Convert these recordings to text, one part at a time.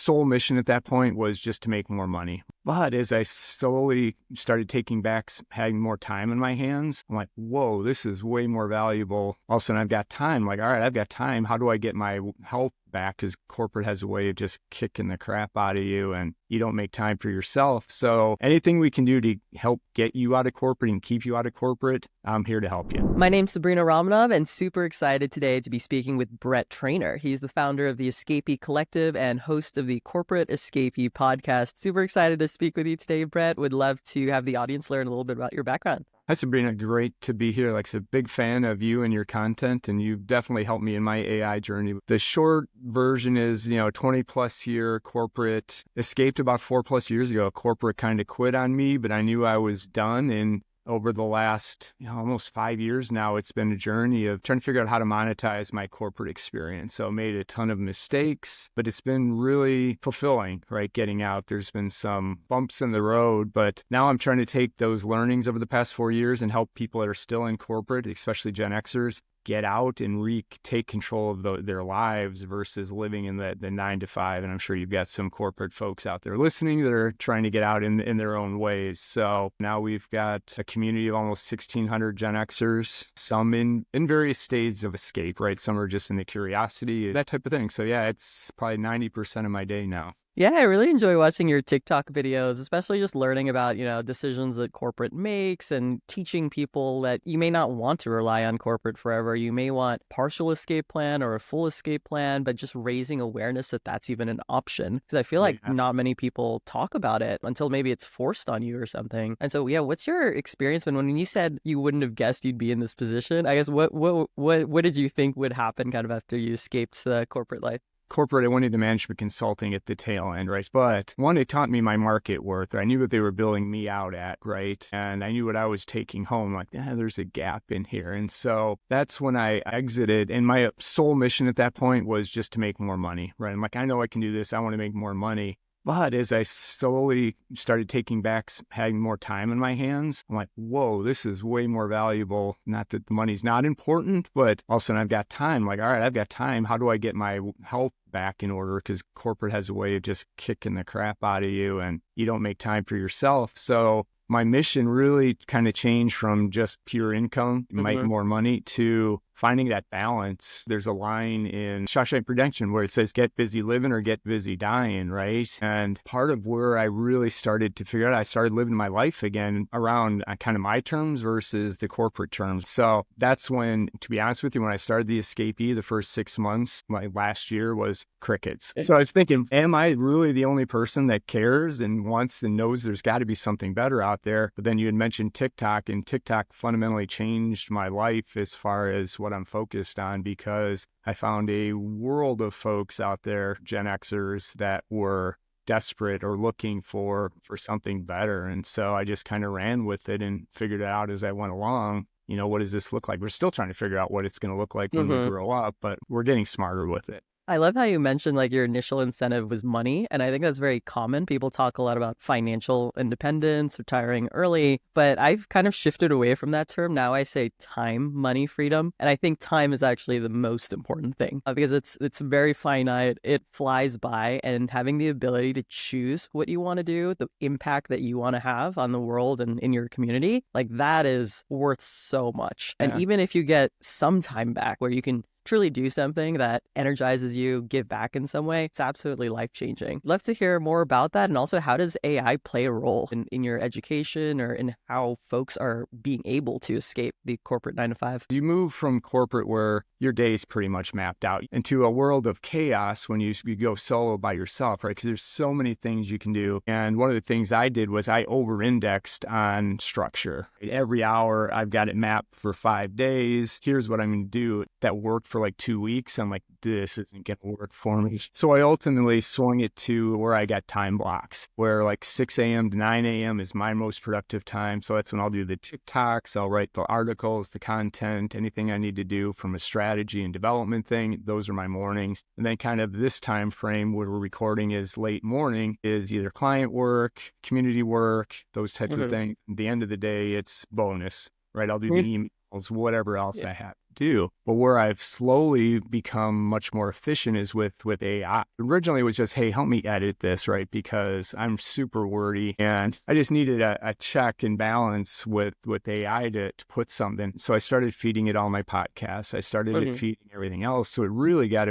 sole mission at that point was just to make more money. But as I slowly started taking back, having more time in my hands, I'm like, whoa, this is way more valuable. All of a sudden I've got time. Like, all right, I've got time. How do I get my health back? Because corporate has a way of just kicking the crap out of you and you don't make time for yourself. So anything we can do to help get you out of corporate and keep you out of corporate, I'm here to help you. My name's Sabrina Ramanov, and super excited today to be speaking with Brett Trainor. He's the founder of the Escapee Collective and host of the Corporate Escapee podcast. Super excited to speak with you today, Brett. Would love to have the audience learn a little bit about your background. Hi, Sabrina. Great to be here. Like I said, big fan of you and your content, and you've definitely helped me in my AI journey. The short version is, 20 plus year corporate, escaped about 4+ years ago. Corporate kind of quit on me, but I knew I was done. And over the last almost 5 years now, it's been a journey of trying to figure out how to monetize my corporate experience. So I made a ton of mistakes, but it's been really fulfilling, right? Getting out. There's been some bumps in the road, but now I'm trying to take those learnings over the past 4 years and help people that are still in corporate, especially GenXers, get out and take control of their lives versus living in the 9 to 5. And I'm sure you've got some corporate folks out there listening that are trying to get out in their own ways. So now we've got a community of almost 1,600 GenXers, some in various stages of escape, right? Some are just in the curiosity, that type of thing. So yeah, it's probably 90% of my day now. Yeah, I really enjoy watching your TikTok videos, especially just learning about, decisions that corporate makes and teaching people that you may not want to rely on corporate forever. You may want partial escape plan or a full escape plan, but just raising awareness that that's even an option. Because I feel like not many people talk about it until maybe it's forced on you or something. And so, yeah, what's your experience been when you said you wouldn't have guessed you'd be in this position? I guess what did you think would happen kind of after you escaped the corporate life? Corporate, I went into management consulting at the tail end, right? But one, it taught me my market worth. I knew what they were billing me out at, right? And I knew what I was taking home. Like, there's a gap in here. And so that's when I exited. And my sole mission at that point was just to make more money, right? I'm like, I know I can do this. I want to make more money. But as I slowly started taking back, having more time in my hands, I'm like, whoa, this is way more valuable. Not that the money's not important, but all of a sudden I've got time. Like, all right, I've got time. How do I get my health back in order? Because corporate has a way of just kicking the crap out of you and you don't make time for yourself. So my mission really kind of changed from just pure income, make more money, to finding that balance. There's a line in Shawshank Redemption where it says, get busy living or get busy dying, right? And part of where I really started to figure out, I started living my life again around kind of my terms versus the corporate terms. So that's when, to be honest with you, when I started the Escapee, the first 6 months, like last year, was crickets. So I was thinking, am I really the only person that cares and wants and knows there's got to be something better out there? But then you had mentioned TikTok, and TikTok fundamentally changed my life as far as what I'm focused on, because I found a world of folks out there, Gen Xers, that were desperate or looking for something better. And so I just kind of ran with it and figured it out as I went along. What does this look like? We're still trying to figure out what it's going to look like when we grow up, but we're getting smarter with it. I love how you mentioned like your initial incentive was money. And I think that's very common. People talk a lot about financial independence, retiring early, but I've kind of shifted away from that term. Now I say time, money, freedom. And I think time is actually the most important thing because it's very finite. It flies by, and having the ability to choose what you want to do, the impact that you want to have on the world and in your community, like that is worth so much. And even if you get some time back where you can truly do something that energizes you, give back in some way, it's absolutely life-changing. Love to hear more about that. And also, how does AI play a role in your education or in how folks are being able to escape the corporate 9 to 5? You move from corporate where your day is pretty much mapped out into a world of chaos when you go solo by yourself, right? Because there's so many things you can do. And one of the things I did was I over-indexed on structure. Every hour, I've got it mapped for 5 days. Here's what I'm going to do. That worked for like 2 weeks. I'm like, this isn't going to work for me. So I ultimately swung it to where I got time blocks, where like 6 a.m. to 9 a.m. is my most productive time. So that's when I'll do the TikToks, I'll write the articles, the content, anything I need to do from a strategy and development thing. Those are my mornings. And then kind of this time frame where we're recording is late morning is either client work, community work, those types of things. At the end of the day, it's bonus, right? I'll do the emails, whatever else I have to do. But where I've slowly become much more efficient is with AI. Originally, it was just, hey, help me edit this, right? Because I'm super wordy and I just needed a check and balance with AI to put something. So I started feeding it all my podcasts. I started it feeding everything else. So it really got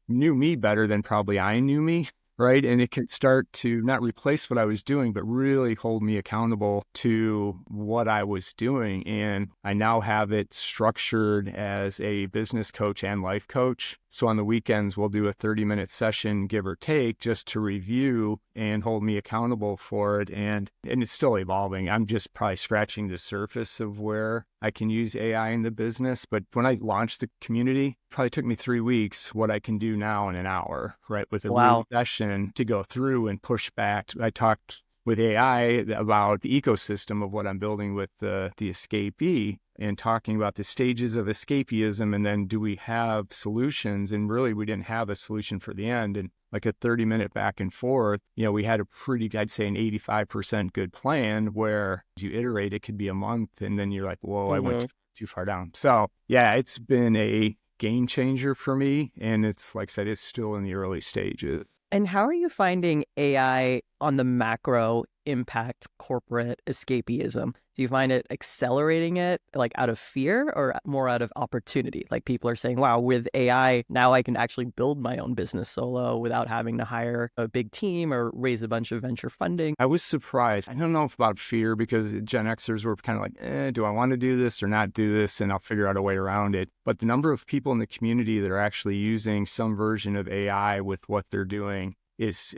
knew me better than probably I knew me. Right. And it could start to not replace what I was doing, but really hold me accountable to what I was doing. And I now have it structured as a business coach and life coach. So on the weekends, we'll do a 30-minute session, give or take, just to review and hold me accountable for it. And it's still evolving. I'm just probably scratching the surface of where I can use AI in the business. But when I launched the community, it probably took me 3 weeks what I can do now in an hour, right? With a real session to go through and push back. I talked with AI about the ecosystem of what I'm building with the Escapee and talking about the stages of escapism. And then do we have solutions? And really, we didn't have a solution for the end. And like a 30-minute back and forth, we had a pretty, I'd say an 85% good plan where as you iterate, it could be a month. And then you're like, whoa, I went too far down. So yeah, it's been a game changer for me. And it's, like I said, it's still in the early stages. And how are you finding AI on the macro impact corporate escapism? Do you find it accelerating it like out of fear or more out of opportunity? Like people are saying, wow, with AI, now I can actually build my own business solo without having to hire a big team or raise a bunch of venture funding. I was surprised. I don't know if about fear because GenXers were kind of like, do I want to do this or not do this? And I'll figure out a way around it. But the number of people in the community that are actually using some version of AI with what they're doing is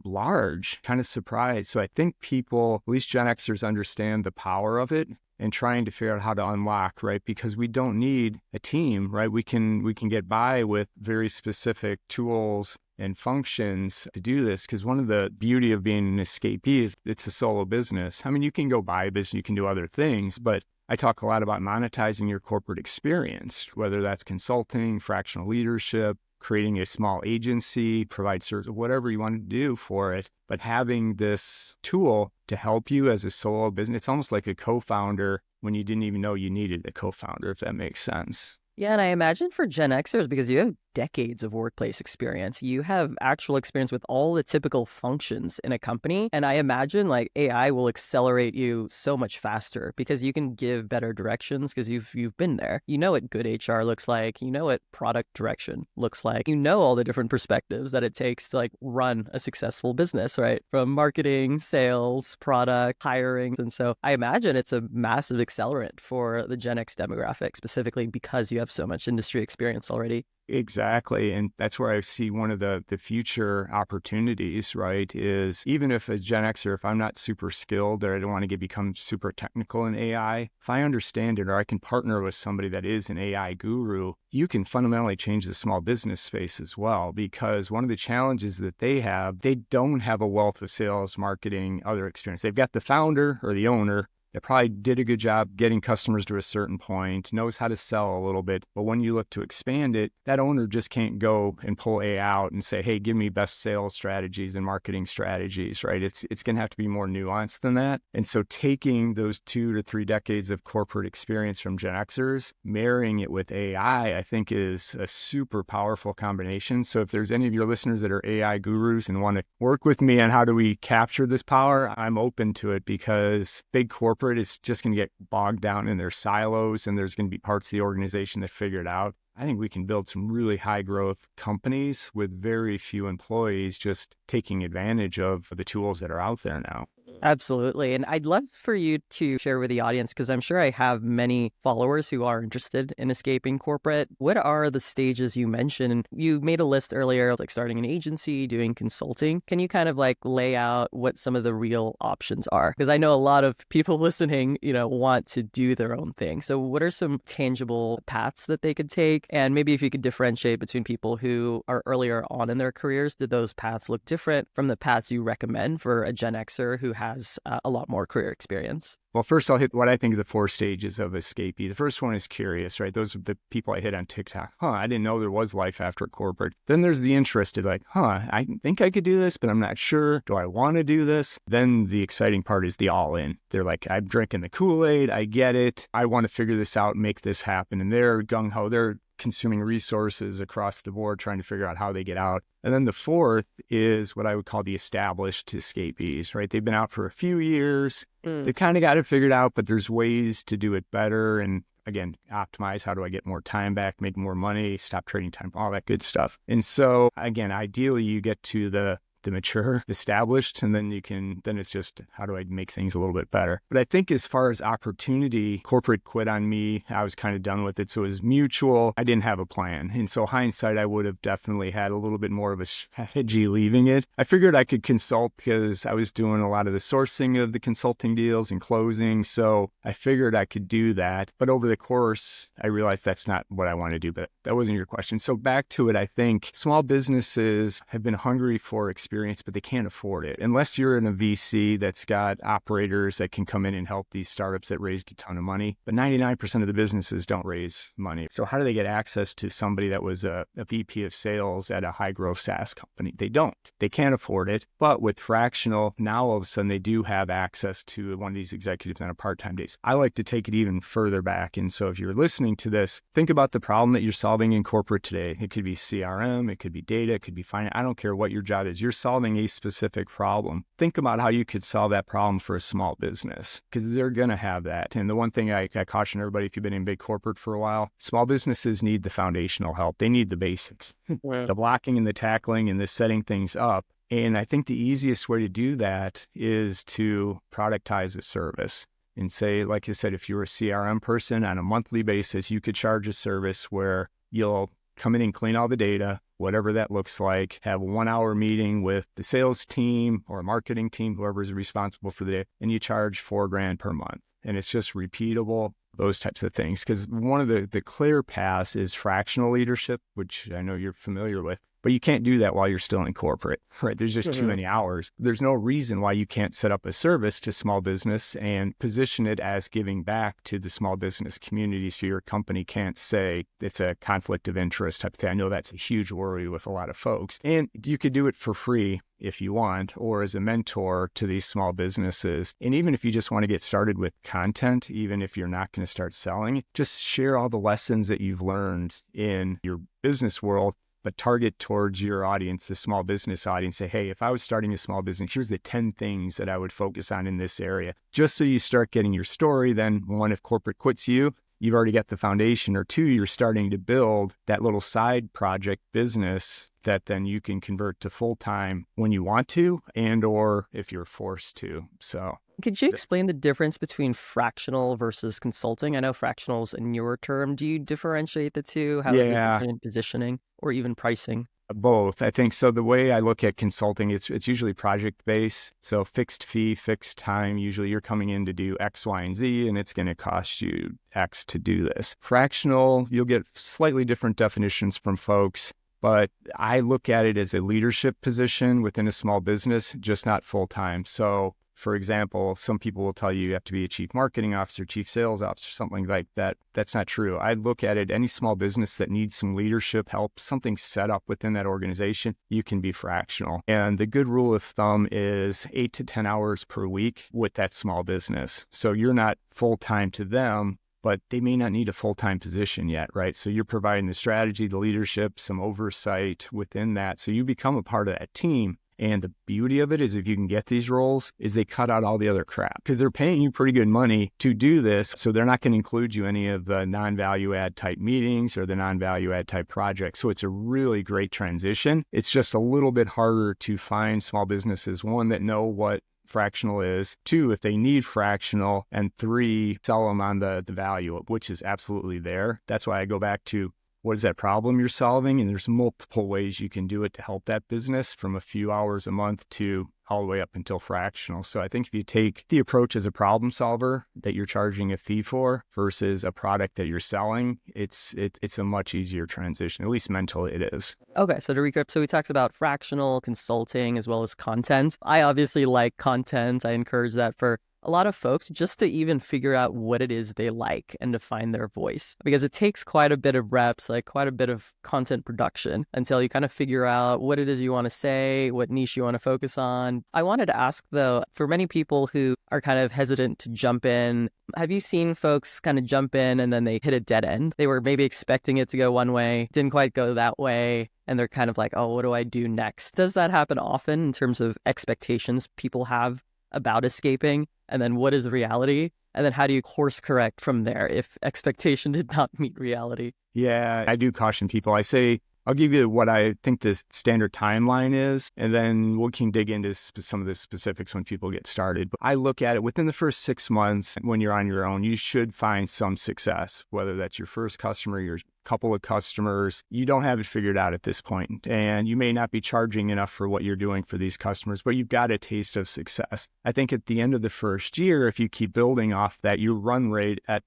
large, kind of surprised. So I think people, at least Gen Xers, understand the power of it and trying to figure out how to unlock, right? Because we don't need a team, right? We can get by with very specific tools and functions to do this. Because one of the beauty of being an escapee is it's a solo business. I mean, you can go buy a business, you can do other things, but I talk a lot about monetizing your corporate experience, whether that's consulting, fractional leadership, creating a small agency, provide service, whatever you want to do for it. But having this tool to help you as a solo business, it's almost like a co-founder when you didn't even know you needed a co-founder, if that makes sense. Yeah, and I imagine for Gen Xers, because you have decades of workplace experience, you have actual experience with all the typical functions in a company. And I imagine like AI will accelerate you so much faster because you can give better directions because you've been there. You know what good HR looks like. You know what product direction looks like. You know all the different perspectives that it takes to like run a successful business, right? From marketing, sales, product, hiring. And so I imagine it's a massive accelerant for the Gen X demographic, specifically because you have so much industry experience already. Exactly. And that's where I see one of the future opportunities, right, is even if a Gen Xer, if I'm not super skilled or I don't want to become super technical in AI, if I understand it or I can partner with somebody that is an AI guru, you can fundamentally change the small business space as well. Because one of the challenges that they don't have a wealth of sales, marketing, other experience. They've got the founder or the owner that probably did a good job getting customers to a certain point, knows how to sell a little bit. But when you look to expand it, that owner just can't go and pull AI out and say, hey, give me best sales strategies and marketing strategies, right? It's going to have to be more nuanced than that. And so taking those 2 to 3 decades of corporate experience from Gen Xers, marrying it with AI, I think is a super powerful combination. So if there's any of your listeners that are AI gurus and want to work with me on how do we capture this power, I'm open to it because big corporate is just going to get bogged down in their silos and there's going to be parts of the organization that figure it out. I think we can build some really high growth companies with very few employees just taking advantage of the tools that are out there now. Absolutely. And I'd love for you to share with the audience, because I'm sure I have many followers who are interested in escaping corporate. What are the stages you mentioned? You made a list earlier, like starting an agency, doing consulting. Can you kind of like lay out what some of the real options are? Because I know a lot of people listening, want to do their own thing. So what are some tangible paths that they could take? And maybe if you could differentiate between people who are earlier on in their careers, did those paths look different from the paths you recommend for a Gen Xer who has has a lot more career experience? Well, first I'll hit what I think are the 4 stages of Escapee. The first one is curious, right? Those are the people I hit on TikTok. I didn't know there was life after corporate. Then there's the interested, like, I think I could do this, but I'm not sure. Do I want to do this? Then the exciting part is the all in. They're like, I'm drinking the Kool-Aid. I get it. I want to figure this out and make this happen. And they're gung-ho. They're consuming resources across the board, trying to figure out how they get out. And then the fourth is what I would call the established escapees, right? They've been out for a few years. They've kind of got it figured out, but there's ways to do it better. And again, optimize. How do I get more time back, make more money, stop trading time, all that good stuff. And so again, ideally you get to the mature, established, and then it's just, how do I make things a little bit better? But I think as far as opportunity, corporate quit on me. I was kind of done with it. So it was mutual. I didn't have a plan. And so hindsight, I would have definitely had a little bit more of a strategy leaving it. I figured I could consult because I was doing a lot of the sourcing of the consulting deals and closing. So I figured I could do that. But over the course, I realized that's not what I want to do. But that wasn't your question. So back to it, I think small businesses have been hungry for experience, but they can't afford it. Unless you're in a VC that's got operators that can come in and help these startups that raised a ton of money. But 99% of the businesses don't raise money. So how do they get access to somebody that was a VP of sales at a high growth SaaS company? They don't. They can't afford it. But with Fractional, now all of a sudden they do have access to one of these executives on a part-time basis. I like to take it even further back. And so if you're listening to this, think about the problem that you're solving in corporate today. It could be CRM, it could be data, it could be finance. I don't care what your job is. You're solving a specific problem. Think about how you could solve that problem for a small business, because they're going to have that. And the one thing I caution everybody, if you've been in big corporate for a while, small businesses need the foundational help. They need the basics, the blocking and the tackling and the setting things up. And I think the easiest way to do that is to productize a service and say, like I said, if you're a CRM person on a monthly basis, you could charge a service where you'll come in and clean all the data, whatever that looks like, have a 1-hour meeting with the sales team or marketing team, whoever's responsible for the day, and you charge $4,000 per month. And it's just repeatable, those types of things. Because one of the clear paths is fractional leadership, which I know you're familiar with. But you can't do that while you're still in corporate, right? There's just too many hours. There's no reason why you can't set up a service to small business and position it as giving back to the small business community, so your company can't say it's a conflict of interest type of thing. I know that's a huge worry with a lot of folks. And you could do it for free if you want, or as a mentor to these small businesses. And even if you just want to get started with content, even if you're not going to start selling, just share all the lessons that you've learned in your business world, but target towards your audience, the small business audience. Say, hey, if I was starting a small business, here's the 10 things that I would focus on in this area. Just so you start getting your story. Then one, if corporate quits you, you've already got the foundation. Or two, you're starting to build that little side project business that then you can convert to full-time when you want to, and or if you're forced to. So could you explain the difference between fractional versus consulting? I know fractional is a newer term. Do you differentiate the two? How is it different in positioning or even pricing? Both, I think. So the way I look at consulting, it's usually project-based. So fixed fee, fixed time. Usually you're coming in to do X, Y, and Z, and it's going to cost you X to do this. Fractional, you'll get slightly different definitions from folks, but I look at it as a leadership position within a small business, just not full-time. So for example, some people will tell you you have to be a chief marketing officer, chief sales officer, something like that. That's not true. I look at it, any small business that needs some leadership help, something set up within that organization, you can be fractional. And the good rule of thumb is 8 to 10 hours per week with that small business. So you're not full-time to them, but they may not need a full-time position yet, right? So you're providing the strategy, the leadership, some oversight within that. So you become a part of that team. And the beauty of it is, if you can get these roles, is they cut out all the other crap, because they're paying you pretty good money to do this. So they're not going to include you any of the non-value add type meetings or the non-value add type projects. So it's a really great transition. It's just a little bit harder to find small businesses, one, that know what fractional is, two, if they need fractional, and three, sell them on the value, which is absolutely there. That's why I go back to, what is that problem you're solving? And there's multiple ways you can do it to help that business, from a few hours a month to all the way up until fractional. So I think if you take the approach as a problem solver that you're charging a fee for versus a product that you're selling, it's a much easier transition, at least mentally it is. Okay, so to recap, so we talked about fractional consulting as well as content. I obviously like content. I encourage that for a lot of folks just to even figure out what it is they like and to find their voice, because it takes quite a bit of reps, like quite a bit of content production until you kind of figure out what it is you want to say, what niche you want to focus on. I wanted to ask though, for many people who are kind of hesitant to jump in, have you seen folks kind of jump in and then they hit a dead end? They were maybe expecting it to go one way, didn't quite go that way, and they're kind of like, oh, what do I do next? Does that happen often in terms of expectations people have about escaping? And then what is reality? And then how do you course correct from there if expectation did not meet reality? Yeah, I do caution people. I say, I'll give you what I think the standard timeline is, and then we can dig into some of the specifics when people get started. But I look at it within the first 6 months when you're on your own, you should find some success, whether that's your first customer, your couple of customers. You don't have it figured out at this point, and you may not be charging enough for what you're doing for these customers, but you've got a taste of success. I think at the end of the first year, if you keep building off that, your run rate at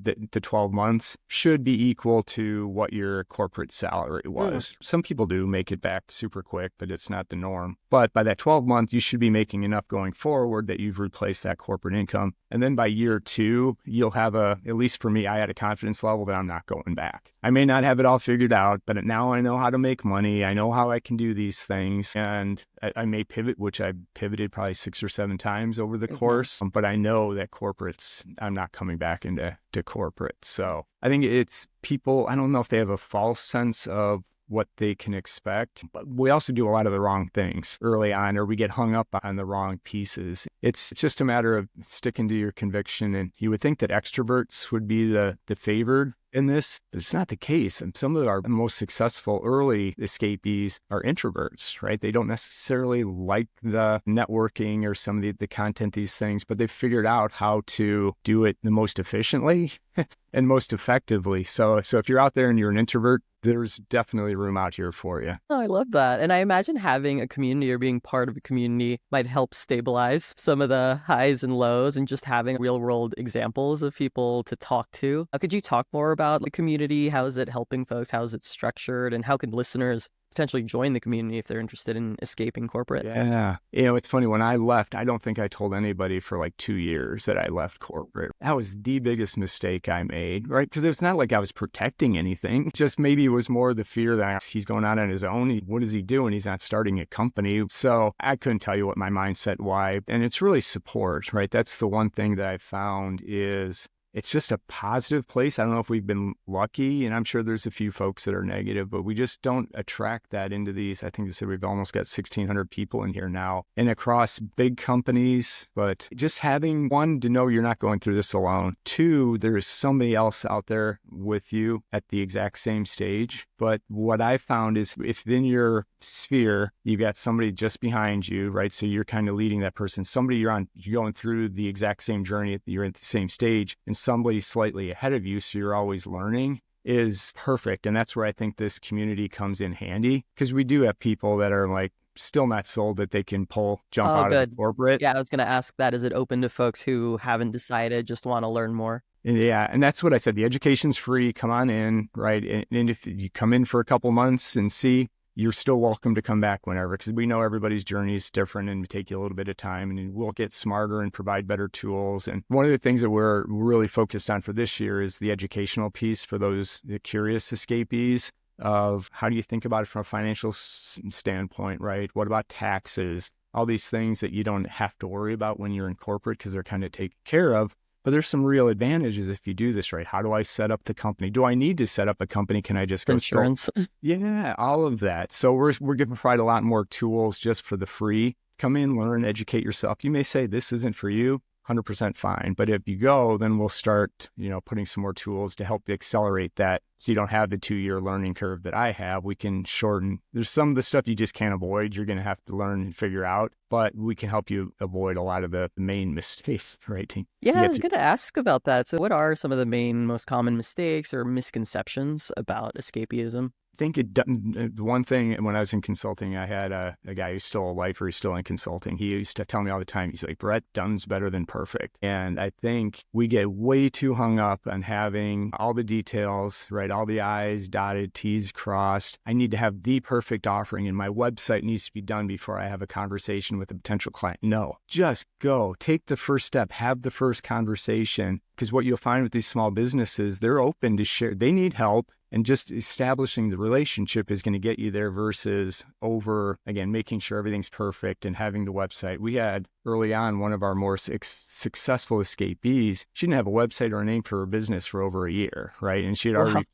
the 12 months should be equal to what your corporate salary was. Some people do make it back super quick, but it's not the norm. But by that 12 months, you should be making enough going forward that you've replaced that corporate income. And then by year 2, you'll have at least for me, I had a confidence level that I'm not going back. I may not have it all figured out, but now I know how to make money. I know how I can do these things. And I may pivot, which I pivoted probably 6 or 7 times over the course. But I know that I'm not coming back into corporate. So I think it's people, I don't know if they have a false sense of what they can expect, but we also do a lot of the wrong things early on, or we get hung up on the wrong pieces. It's just a matter of sticking to your conviction. And you would think that extroverts would be the favored in this, but it's not the case. And some of our most successful early escapees are introverts, right? They don't necessarily like the networking or some of the content, these things, but they've figured out how to do it the most efficiently and most effectively. So if you're out there and you're an introvert, there's definitely room out here for you. Oh, I love that. And I imagine having a community or being part of a community might help stabilize some of the highs and lows, and just having real world examples of people to talk to. Could you talk more about the community? How is it helping folks? How is it structured? And how can listeners potentially join the community if they're interested in escaping corporate? Yeah. It's funny. When I left, I don't think I told anybody for like 2 years that I left corporate. That was the biggest mistake I made, right? Because it's not like I was protecting anything. Just maybe it was more the fear that he's going out on his own. What is he doing? He's not starting a company. So I couldn't tell you what my mindset, why. And it's really support, right? That's the one thing that I found is it's just a positive place. I don't know if we've been lucky, and I'm sure there's a few folks that are negative, but we just don't attract that into these. I think you said we've almost got 1,600 people in here now and across big companies, but just having one, to know you're not going through this alone. 2, there's somebody else out there with you at the exact same stage. But what I found is if in your sphere, you've got somebody just behind you, right? So you're kind of leading that person, somebody you're going through the exact same journey, you're at the same stage, and somebody slightly ahead of you, so you're always learning, is perfect. And that's where I think this community comes in handy, because we do have people that are like still not sold that they can jump out of corporate. Yeah, I was going to ask that. Is it open to folks who haven't decided, just want to learn more? Yeah, and that's what I said. The education's free. Come on in, right? And if you come in for a couple months and see, you're still welcome to come back whenever, because we know everybody's journey is different and take you a little bit of time, and we'll get smarter and provide better tools. And one of the things that we're really focused on for this year is the educational piece for the curious escapees of how do you think about it from a financial standpoint, right? What about taxes? All these things that you don't have to worry about when you're in corporate because they're kind of taken care of. But there's some real advantages if you do this right. How do I set up the company? Do I need to set up a company? Can I just go insurance? Yeah, all of that. So we're going to provide a lot more tools just for the free. Come in, learn, educate yourself. You may say this isn't for you. 100% fine. But if you go, then we'll start, putting some more tools to help accelerate that. So you don't have the 2-year learning curve that I have. We can shorten. There's some of the stuff you just can't avoid. You're going to have to learn and figure out, but we can help you avoid a lot of the main mistakes, right? Yeah, I was going to ask about that. So what are some of the main, most common mistakes or misconceptions about escapism? think the one thing when I was in consulting, I had a guy who's still a lifer, he's still in consulting. He used to tell me all the time, he's like, Brett, done's better than perfect. And I think we get way too hung up on having all the details, right? All the I's dotted, T's crossed. I need to have the perfect offering and my website needs to be done before I have a conversation with a potential client. No, just go, take the first step, have the first conversation. Because what you'll find with these small businesses, they're open to share. They need help. And just establishing the relationship is going to get you there versus again, making sure everything's perfect and having the website. We had early on one of our more successful escapees. She didn't have a website or a name for her business for over a year, right? And she had already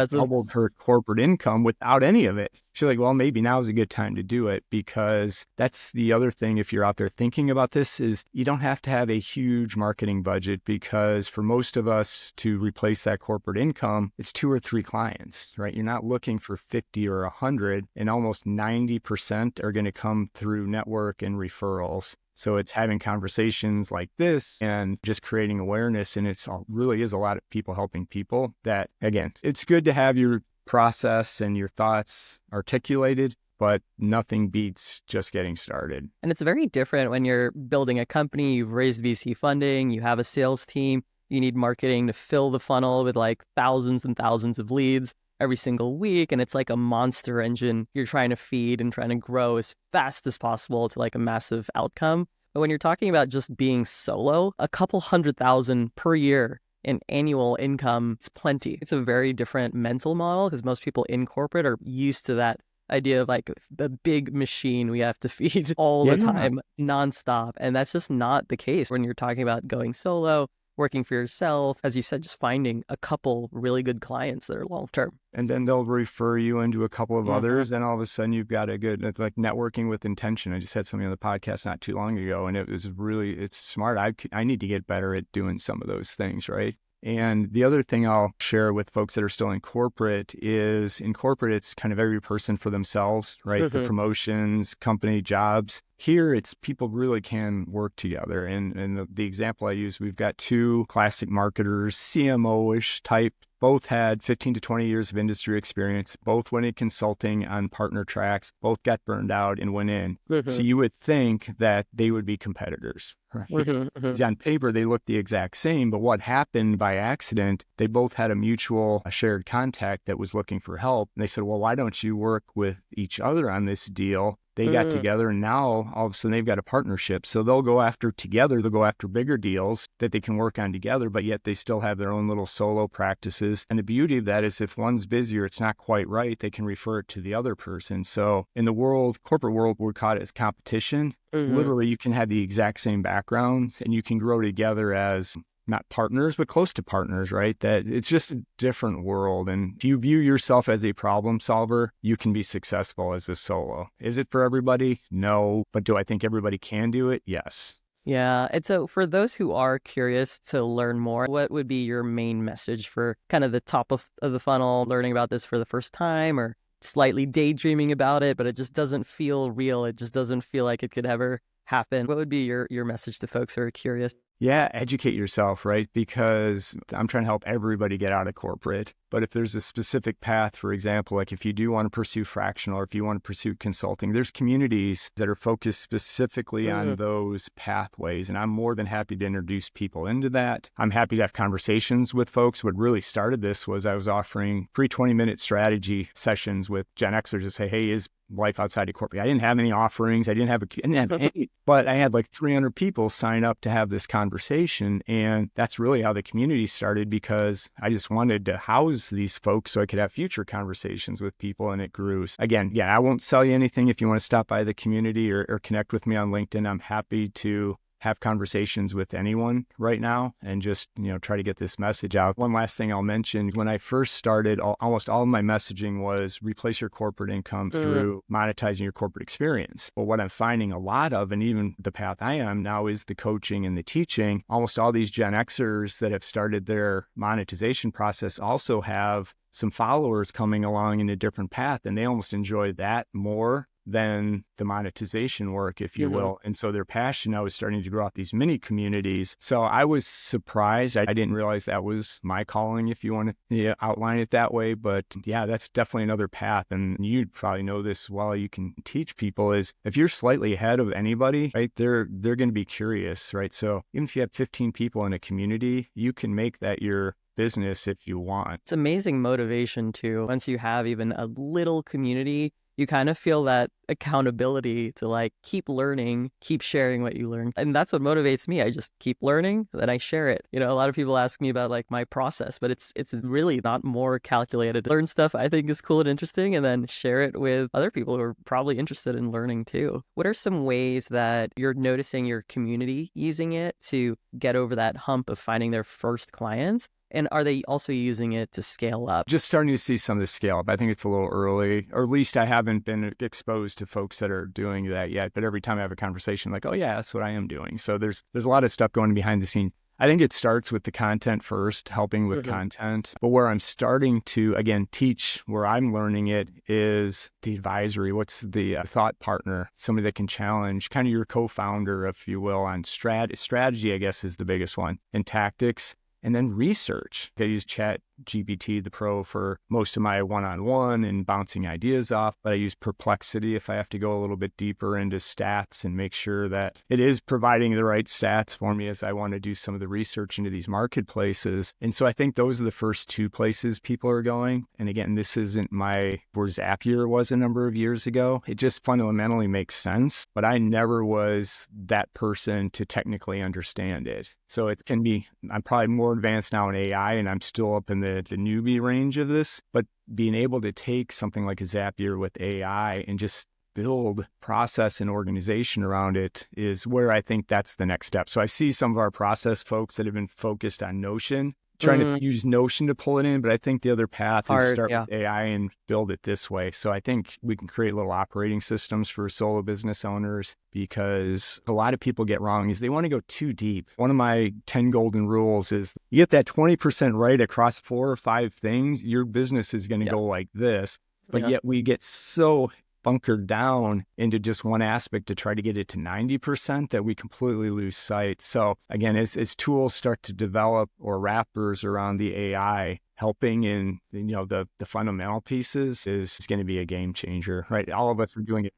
doubled her corporate income without any of it. She's like, well, maybe now is a good time to do it, because that's the other thing. If you're out there thinking about this, is you don't have to have a huge marketing budget, because for most of us to replace that corporate income, it's 2 or 3 clients, right? You're not looking for 50 or 100, and almost 90% are going to come through network and referrals. So it's having conversations like this and just creating awareness. And really is a lot of people helping people. That, again, it's good to have your process and your thoughts articulated, but nothing beats just getting started. And it's very different when you're building a company, you've raised VC funding, you have a sales team, you need marketing to fill the funnel with like thousands and thousands of leads every single week. And it's like a monster engine you're trying to feed and trying to grow as fast as possible to like a massive outcome. But when you're talking about just being solo, a couple $100,000 per year in annual income is plenty. It's a very different mental model, because most people in corporate are used to that idea of like the big machine we have to feed all the time, nonstop. And that's just not the case when you're talking about going solo, working for yourself, as you said, just finding a couple really good clients that are long-term. And then they'll refer you into a couple of others. And all of a sudden you've got it's like networking with intention. I just had something on the podcast not too long ago, and it's smart. I need to get better at doing some of those things, right? And the other thing I'll share with folks that are still in corporate is, in corporate, it's kind of every person for themselves, right? The promotions, company, jobs. Here, it's people really can work together. And the example I use, we've got 2 classic marketers, CMO-ish type. Both had 15 to 20 years of industry experience. Both went in consulting on partner tracks. Both got burned out and went in. So you would think that they would be competitors. Right? On paper, they look the exact same. But what happened by accident, they both had a mutual shared contact that was looking for help. And they said, well, why don't you work with each other on this deal? They got together, and now all of a sudden they've got a partnership. So they'll go after bigger deals that they can work on together, but yet they still have their own little solo practices. And the beauty of that is, if one's busy or it's not quite right, they can refer it to the other person. So in the corporate world, we're caught as competition. Literally, you can have the exact same backgrounds and you can grow together as not partners, but close to partners, right? That it's just a different world. And if you view yourself as a problem solver, you can be successful as a solo. Is it for everybody? No. But do I think everybody can do it? Yes. Yeah. And so for those who are curious to learn more, what would be your main message for kind of the top of the funnel, learning about this for the first time, or slightly daydreaming about it, but it just doesn't feel real? It just doesn't feel like it could ever happen. What would be your message to folks who are curious? Yeah, educate yourself, right? Because I'm trying to help everybody get out of corporate. But if there's a specific path, for example, like if you do want to pursue fractional or if you want to pursue consulting, there's communities that are focused specifically on those pathways. And I'm more than happy to introduce people into that. I'm happy to have conversations with folks. What really started this was I was offering free 20-minute strategy sessions with GenXers to say, hey, is life outside of corporate? I didn't have any offerings. I didn't have any, but I had like 300 people sign up to have this conversation. And that's really how the community started, because I just wanted to house these folks so I could have future conversations with people, and it grew. Again, I won't sell you anything. If you want to stop by the community or connect with me on LinkedIn, I'm happy to have conversations with anyone right now and just, try to get this message out. One last thing I'll mention, when I first started, almost all of my messaging was replace your corporate income through monetizing your corporate experience. But what I'm finding a lot of, and even the path I am now, is the coaching and the teaching. Almost all these GenXers that have started their monetization process also have some followers coming along in a different path, and they almost enjoy that more than the monetization work, if you will. And so their passion now is starting to grow out these mini communities. So I was surprised. I didn't realize that was my calling, if you want to outline it that way. But yeah, that's definitely another path. And you probably know this well. You can teach people is if you're slightly ahead of anybody, right, they're going to be curious, right? So even if you have 15 people in a community, you can make that your business if you want. It's amazing motivation too. Once you have even a little community, you kind of feel that accountability to like keep learning, keep sharing what you learn. And that's what motivates me. I just keep learning, then I share it. You know, a lot of people ask me about like my process, but it's really not more calculated. Learn stuff I think is cool and interesting and then share it with other people who are probably interested in learning too. What are some ways that you're noticing your community using it to get over that hump of finding their first clients? And are they also using it to scale up? Just starting to see some of the scale up. I think it's a little early, or at least I haven't been exposed to folks that are doing that yet. But every time I have a conversation, like, oh yeah, that's what I am doing. So there's a lot of stuff going behind the scenes. I think it starts with the content first, helping with content. But where I'm starting to, again, teach, where I'm learning it is the advisory. What's the thought partner, somebody that can challenge, kind of your co-founder, if you will, on strategy, I guess, is the biggest one, and tactics. And then research. I use ChatGPT, the Pro, for most of my one-on-one and bouncing ideas off. But I use Perplexity if I have to go a little bit deeper into stats and make sure that it is providing the right stats for me as I want to do some of the research into these marketplaces. And so I think those are the first two places people are going. And again, this isn't where Zapier was a number of years ago. It just fundamentally makes sense. But I never was that person to technically understand it. So it can be, I'm probably more advanced now in AI and I'm still up in the newbie range of this, but being able to take something like a Zapier with AI and just build process and organization around it is where I think that's the next step. So I see some of our process folks that have been focused on Notion, trying to use Notion to pull it in, but I think the other path is start with AI and build it this way. So I think we can create little operating systems for solo business owners, because a lot of people get wrong is they want to go too deep. One of my 10 golden rules is you get that 20% right across 4 or 5 things, your business is going to go like this. But yet we get so bunkered down into just one aspect to try to get it to 90% that we completely lose sight. So again, as tools start to develop or wrappers around the AI helping in, the fundamental pieces is going to be a game changer, right? All of us are doing it.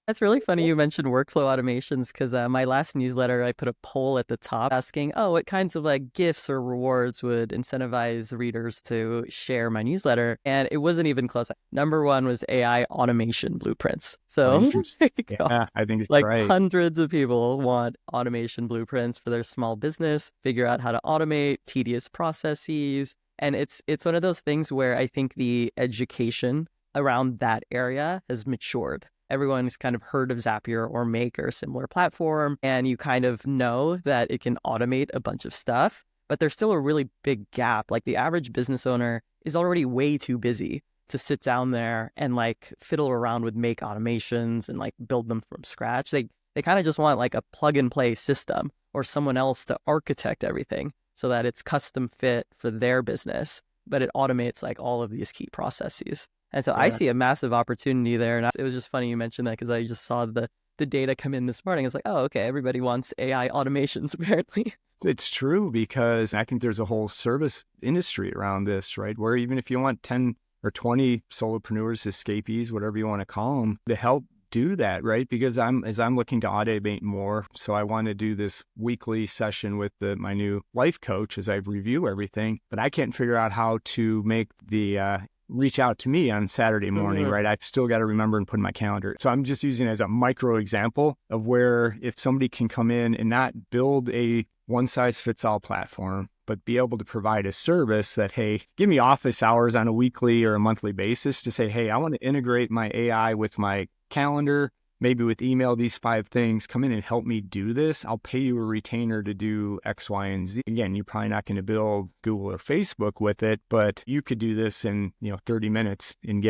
That's really funny you mentioned workflow automations, because my last newsletter, I put a poll at the top asking, what kinds of like gifts or rewards would incentivize readers to share my newsletter? And it wasn't even close. Number one was AI automation blueprints. So there you go. Yeah, I think it's like right. Hundreds of people want automation blueprints for their small business, figure out how to automate tedious processes. And it's one of those things where I think the education around that area has matured. Everyone's kind of heard of Zapier or Make or a similar platform, and you kind of know that it can automate a bunch of stuff, but there's still a really big gap. Like the average business owner is already way too busy to sit down there and like fiddle around with Make automations and like build them from scratch. They kind of just want like a plug and play system or someone else to architect everything so that it's custom fit for their business, but it automates like all of these key processes. And so I see a massive opportunity there. And it was just funny you mentioned that, because I just saw the data come in this morning. It's like, okay, everybody wants AI automations apparently. It's true, because I think there's a whole service industry around this, right? Where even if you want 10 or 20 solopreneurs, escapees, whatever you want to call them, to help do that, right? Because as I'm looking to automate more, so I want to do this weekly session with my new life coach as I review everything, but I can't figure out how to make the reach out to me on Saturday morning, right? I've still got to remember and put in my calendar. So I'm just using it as a micro example of where if somebody can come in and not build a one-size-fits-all platform, but be able to provide a service that, hey, give me office hours on a weekly or a monthly basis to say, hey, I want to integrate my AI with my calendar, maybe with email, these 5 things, come in and help me do this. I'll pay you a retainer to do X, Y, and Z. Again, you're probably not going to build Google or Facebook with it, but you could do this in 30 minutes and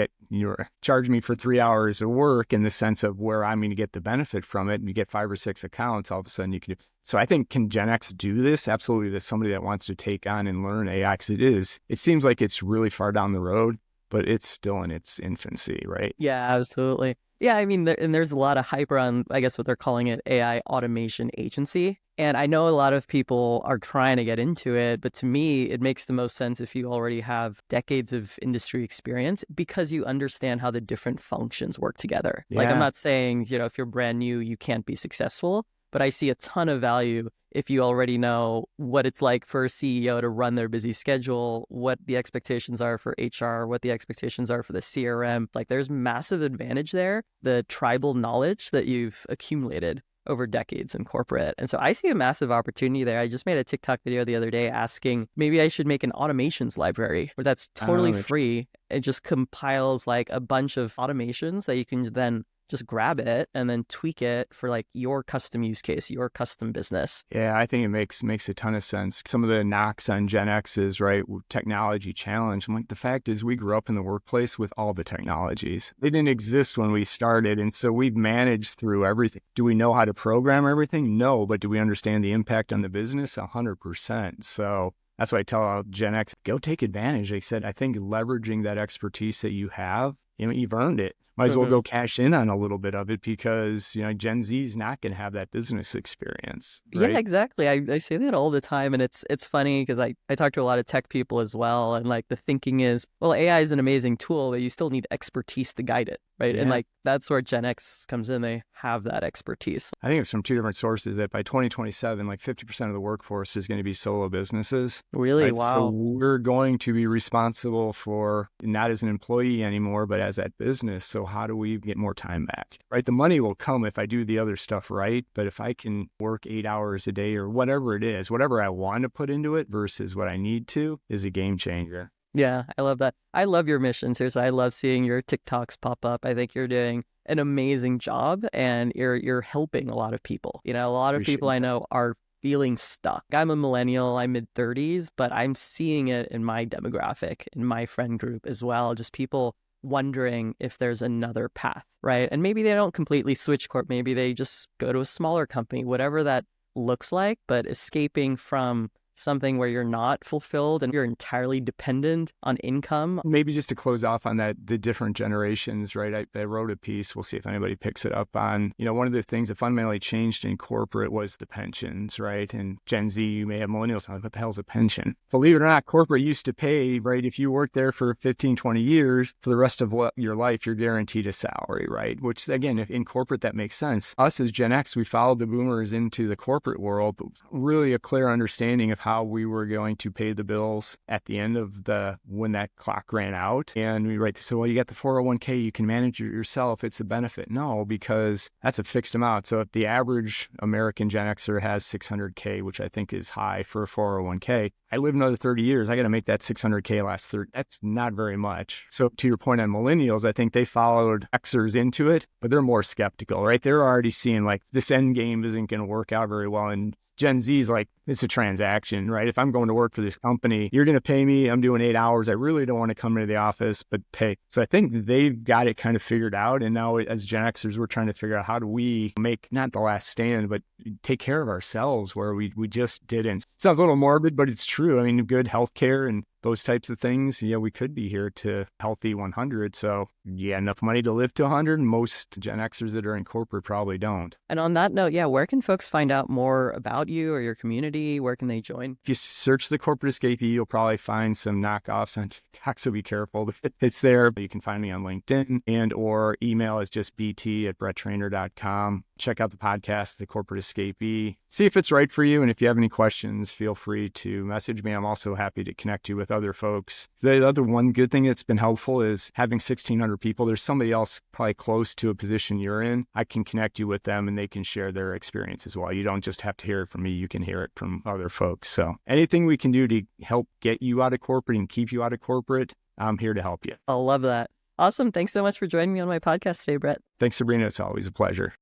charge me for 3 hours of work in the sense of where I'm going to get the benefit from it. And you get 5 or 6 accounts, all of a sudden you can do. So I think, can GenX do this? Absolutely. There's somebody that wants to take on and learn AI, because it seems like it's really far down the road, but it's still in its infancy, right? Yeah, absolutely. Yeah, I mean, and there's a lot of hype around, I guess, what they're calling it, AI automation agency. And I know a lot of people are trying to get into it, but to me, it makes the most sense if you already have decades of industry experience because you understand how the different functions work together. Like, I'm Yeah. not saying, if you're brand new, you can't be successful, but I see a ton of value if you already know what it's like for a CEO to run their busy schedule, what the expectations are for HR, what the expectations are for the CRM. Like, there's massive advantage there, the tribal knowledge that you've accumulated over decades in corporate. And so I see a massive opportunity there. I just made a TikTok video the other day asking maybe I should make an automations library where that's totally free. It just compiles like a bunch of automations that you can then just grab it and then tweak it for like your custom use case, your custom business. Yeah, I think it makes a ton of sense. Some of the knocks on Gen X's, right, technology challenge. I'm like, the fact is we grew up in the workplace with all the technologies. They didn't exist when we started. And so we've managed through everything. Do we know how to program everything? No, but do we understand the impact on the business? 100%. So that's why I tell Gen X, go take advantage. They said, I think leveraging that expertise that you have, you've earned it. Might as well go cash in on a little bit of it because, Gen Z is not going to have that business experience. Right? Yeah, exactly. I say that all the time. And it's funny because I talk to a lot of tech people as well. And like the thinking is, well, AI is an amazing tool, but you still need expertise to guide it. Right. Yeah. And like that's where Gen X comes in. They have that expertise. I think it's from two different sources that by 2027, like 50% of the workforce is going to be solo businesses. Really? Right? Wow. So we're going to be responsible for not as an employee anymore, but as that business. So how do we get more time back? Right? The money will come if I do the other stuff right. But if I can work 8 hours a day or whatever it is, whatever I want to put into it versus what I need to is a game changer. Yeah, I love that. I love your mission, seriously. I love seeing your TikToks pop up. I think you're doing an amazing job and you're helping a lot of people. A lot of people I know are feeling stuck. I'm a millennial, I'm mid-30s, but I'm seeing it in my demographic, in my friend group as well. Just people wondering if there's another path, right? And maybe they don't completely switch corp. Maybe they just go to a smaller company, whatever that looks like, but escaping from something where you're not fulfilled and you're entirely dependent on income. Maybe just to close off on that, the different generations, right? I wrote a piece. We'll see if anybody picks it up on, one of the things that fundamentally changed in corporate was the pensions, right? And Gen Z, you may have millennials, like, what the hell's a pension? Believe it or not, corporate used to pay, right? If you worked there for 15, 20 years, for the rest of your life, you're guaranteed a salary, right? Which again, if in corporate, that makes sense. Us as Gen X, we followed the boomers into the corporate world, but really a clear understanding of how we were going to pay the bills at the end of when that clock ran out. And we so, well, you got the 401k, you can manage it yourself. It's a benefit. No, because that's a fixed amount. So if the average American Gen Xer has 600k, which I think is high for a 401k, I live another 30 years. I got to make that 600k last 30. That's not very much. So to your point on millennials, I think they followed Xers into it, but they're more skeptical, right? They're already seeing like this end game isn't going to work out very well. And Gen Z is like, it's a transaction, right? If I'm going to work for this company, you're going to pay me. I'm doing 8 hours. I really don't want to come into the office, but pay. So I think they've got it kind of figured out. And now as Gen Xers, we're trying to figure out how do we make not the last stand, but take care of ourselves where we just didn't. It sounds a little morbid, but it's true. I mean, good healthcare and those types of things. Yeah, we could be here to healthy 100. So yeah, enough money to live to 100. Most Gen Xers that are in corporate probably don't. And on that note, yeah, where can folks find out more about you or your community? Where can they join? If you search the corporate escapee, you'll probably find some knockoffs on TikTok, so be careful. It's there, but you can find me on LinkedIn and or email is just bt@bretttrainor.com. Check out the podcast, The Corporate Escapee. See if it's right for you. And if you have any questions, feel free to message me. I'm also happy to connect you with other folks. The other one good thing that's been helpful is having 1,600 people. There's somebody else probably close to a position you're in. I can connect you with them and they can share their experience as well. You don't just have to hear it from me. You can hear it from other folks. So anything we can do to help get you out of corporate and keep you out of corporate, I'm here to help you. I love that. Awesome. Thanks so much for joining me on my podcast today, Brett. Thanks, Sabrina. It's always a pleasure.